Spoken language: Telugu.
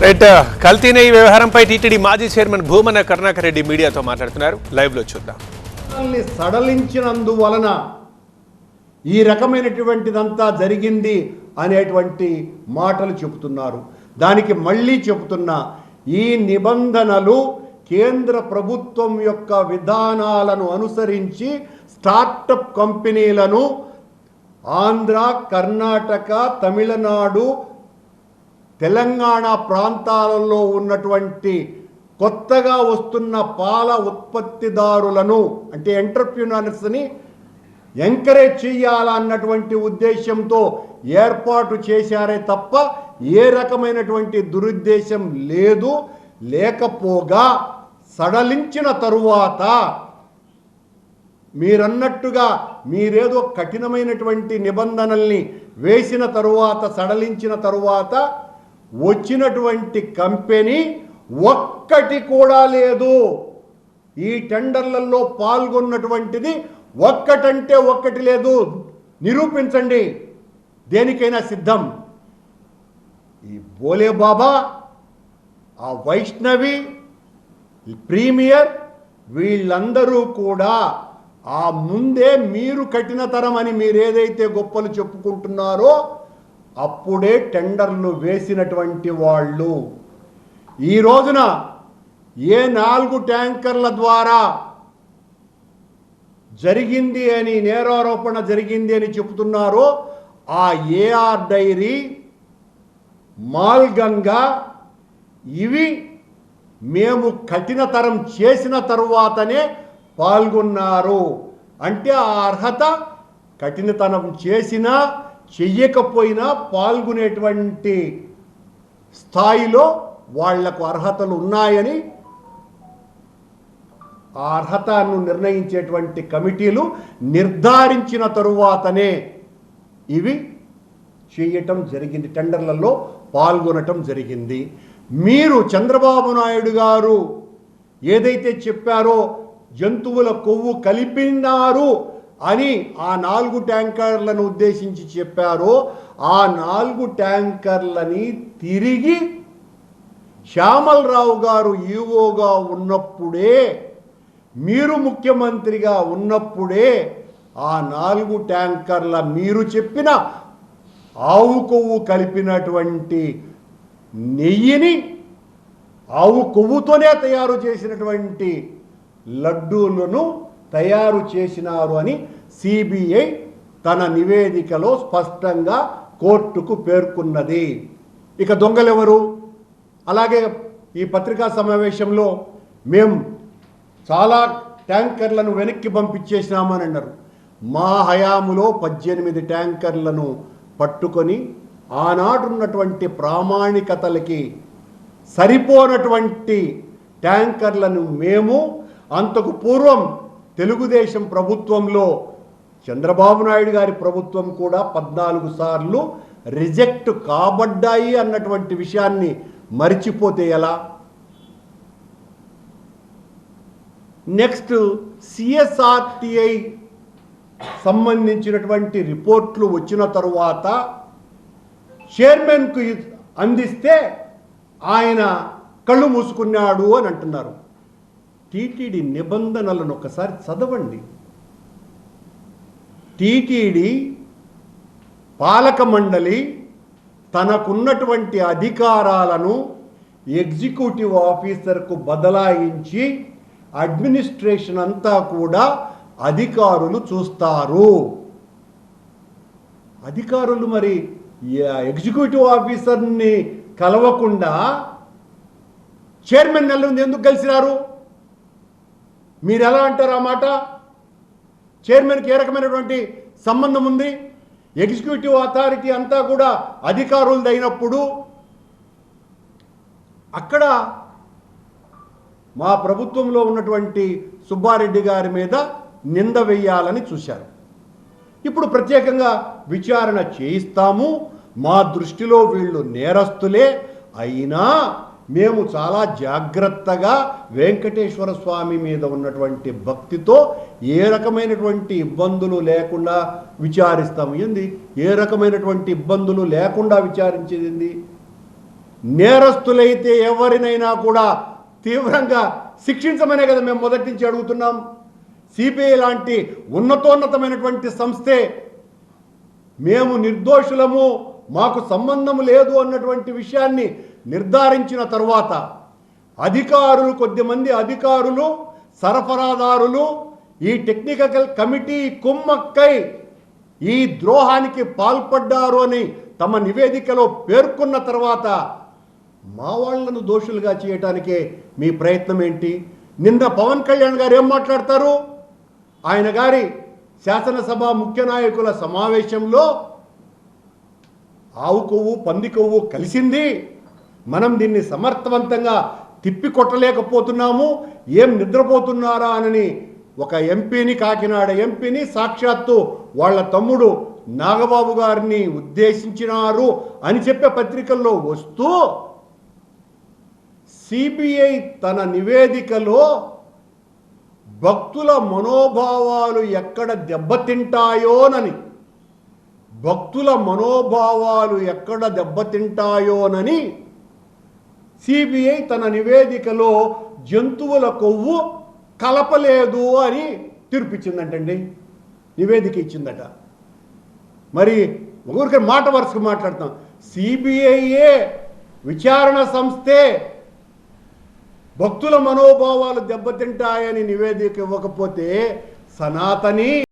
రైట్ కల్తీనే ఈ వ్యవహారంపై టీటీడీ మాజీ చైర్మన్ భూమన కరుణాకర్ రెడ్డి మీడియాతో మాట్లాడుతున్నారు. లైవ్ లో చూద్దాం. సడలించినందువలన ఈ రకమైనటువంటిదంతా జరిగింది అనేటువంటి మాటలు చెబుతున్నారు. దానికి మళ్ళీ చెబుతున్నా, ఈ నిబంధనలు కేంద్ర ప్రభుత్వం యొక్క విధానాలను అనుసరించి స్టార్టప్ కంపెనీలను ఆంధ్ర, కర్ణాటక, తమిళనాడు, తెలంగాణ ప్రాంతాలలో ఉన్నటువంటి కొత్తగా వస్తున్న పాల ఉత్పత్తిదారులను అంటే ఎంటర్ప్రినర్స్ని ఎంకరేజ్ చేయాలన్నటువంటి ఉద్దేశంతో ఏర్పాటు చేశారే తప్ప ఏ రకమైనటువంటి దురుద్దేశం లేదు. లేకపోగా సడలించిన తరువాత మీరన్నట్టుగా మీరేదో కఠినమైనటువంటి నిబంధనల్ని వేసిన తరువాత సడలించిన తరువాత వచ్చినటువంటి కంపెనీ ఒక్కటి కూడా లేదు. ఈ టెండర్లలో పాల్గొన్నటువంటిది ఒక్కటంటే ఒక్కటి లేదు. నిరూపించండి, దేనికైనా సిద్ధం. ఈ బోలే బాబా, ఆ వైష్ణవి, ప్రీమియర్ వీళ్ళందరూ కూడా ఆ ముందే మీరు కఠినతరం అని మీరేదైతే గొప్పలు చెప్పుకుంటున్నారో అప్పుడే టెండర్లు వేసినటువంటి వాళ్ళు. ఈ రోజున ఏ 4 ట్యాంకర్ల ద్వారా జరిగింది అని నేరారోపణ జరిగింది అని చెబుతున్నారో ఆ ఏఆర్ డైరీ, మాల్గంగా ఇవి మేము కఠినతరం చేసిన తరువాతనే పాల్గొన్నారు. అంటే ఆ అర్హత కఠినతనం చేసినా చెయ్యకపోయినా పాల్గొనేటువంటి స్థాయిలో వాళ్లకు అర్హతలు ఉన్నాయని ఆ అర్హతను నిర్ణయించేటువంటి కమిటీలు నిర్ధారించిన తరువాతనే ఇవి చేయటం జరిగింది, టెండర్లలో పాల్గొనటం జరిగింది. మీరు చంద్రబాబు నాయుడు గారు ఏదైతే చెప్పారో జంతువుల కొవ్వు కలిపినారు అని ఆ 4 ట్యాంకర్లను ఉద్దేశించి చెప్పారో ఆ 4 ట్యాంకర్లని తిరిగి శ్యామలరావు గారు ఈవోగా ఉన్నప్పుడే, మీరు ముఖ్యమంత్రిగా ఉన్నప్పుడే ఆ 4 ట్యాంకర్ల మీరు చెప్పిన ఆవు కొవ్వు కలిపినటువంటి నెయ్యిని ఆవు కొవ్వుతోనే తయారు చేసినటువంటి లడ్డూలను తయారు చేసినారు అని సిబిఐ తన నివేదికలో స్పష్టంగా కోర్టుకు పేర్కొన్నది. ఇక దొంగలెవరు? అలాగే ఈ పత్రికా సమావేశంలో మేము చాలా ట్యాంకర్లను వెనక్కి పంపించేసినామని అన్నారు. మా హయాములో 18 ట్యాంకర్లను పట్టుకొని ఆనాడున్నటువంటి ప్రామాణికతలకి సరిపోనటువంటి ట్యాంకర్లను మేము అంతకు పూర్వం తెలుగుదేశం ప్రభుత్వంలో చంద్రబాబు నాయుడు గారి ప్రభుత్వం కూడా 14 సార్లు రిజెక్ట్ కాబడ్డాయి అన్నటువంటి విషయాన్ని మరిచిపోతే ఎలా? నెక్స్ట్ సిఎస్ఆర్టిఐ సంబంధించినటువంటి రిపోర్ట్లు వచ్చిన తరువాత చైర్మన్కు అందిస్తే ఆయన కళ్ళు మూసుకున్నాడు అని అంటున్నారు. టీటీడీ నిబంధనలను ఒకసారి చదవండి. టీటీడీ పాలక మండలి తనకున్నటువంటి అధికారాలను ఎగ్జిక్యూటివ్ ఆఫీసర్కు బదలాయించి అడ్మినిస్ట్రేషన్ అంతా కూడా అధికారులు చూస్తారు. అధికారులు మరి ఎగ్జిక్యూటివ్ ఆఫీసర్ని కలవకుండా చైర్మన్ ఎందుకు కలిసినారు? మీరు ఎలా అంటారు ఆ మాట? చైర్మన్కి ఏ రకమైనటువంటి సంబంధం ఉంది? ఎగ్జిక్యూటివ్ అథారిటీ అంతా కూడా అధికారులది అయినప్పుడు అక్కడ మా ప్రభుత్వంలో ఉన్నటువంటి సుబ్బారెడ్డి గారి మీద నింద వేయాలని చూశారు. ఇప్పుడు ప్రత్యేకంగా విచారణ చేయిస్తాము, మా దృష్టిలో వీళ్ళు నేరస్తులే, అయినా మేము చాలా జాగ్రత్తగా వెంకటేశ్వర స్వామి మీద ఉన్నటువంటి భక్తితో ఏ రకమైనటువంటి ఇబ్బందులు లేకుండా విచారిస్తాము. ఏంది ఏ రకమైనటువంటి ఇబ్బందులు లేకుండా విచారించేది? నేరస్తులైతే ఎవరినైనా కూడా తీవ్రంగా శిక్షించమనే కదా మేము మొదటి నుంచి అడుగుతున్నాం. సిబిఐ లాంటి ఉన్నతోన్నతమైనటువంటి సంస్థే మేము నిర్దోషులము, మాకు సంబంధం లేదు అన్నటువంటి విషయాన్ని నిర్ధారించిన తర్వాత అధికారులు, కొద్దిమంది అధికారులు, సరఫరాదారులు ఈ టెక్నికల్ కమిటీ కుమ్మక్కై ఈ ద్రోహానికి పాల్పడ్డారు అని తమ నివేదికలో పేర్కొన్న తర్వాత మా వాళ్లను దోషులుగా చేయటానికే మీ ప్రయత్నం ఏంటి? నిన్న పవన్ కళ్యాణ్ గారు ఏం మాట్లాడతారు? ఆయన గారి శాసనసభ ముఖ్య నాయకుల సమావేశంలో ఆవు కొవ్వు పంది కొవ్వు కలిసింది, మనం దీన్ని సమర్థవంతంగా తిప్పికొట్టలేకపోతున్నాము, ఏం నిద్రపోతున్నారా అని ఒక ఎంపీని, కాకినాడ ఎంపీని సాక్షాత్తు వాళ్ళ తమ్ముడు నాగబాబు గారిని ఉద్దేశించినారు అని చెప్పే పత్రికల్లో వస్తూ సిబిఐ తన నివేదికలో భక్తుల మనోభావాలు ఎక్కడ దెబ్బతింటాయోనని, భక్తుల మనోభావాలు ఎక్కడ దెబ్బతింటాయోనని సిబిఐ తన నివేదికలో జంతువుల కొవ్వు కలపలేదు అని తీర్పిచ్చిందంటండి, నివేదిక ఇచ్చిందట. మరి ఊరికే మాట వరుసకు మాట్లాడతాం. సిబిఐయే విచారణ సంస్థే భక్తుల మనోభావాలు దెబ్బతింటాయని నివేదిక ఇవ్వకపోతే సనాతని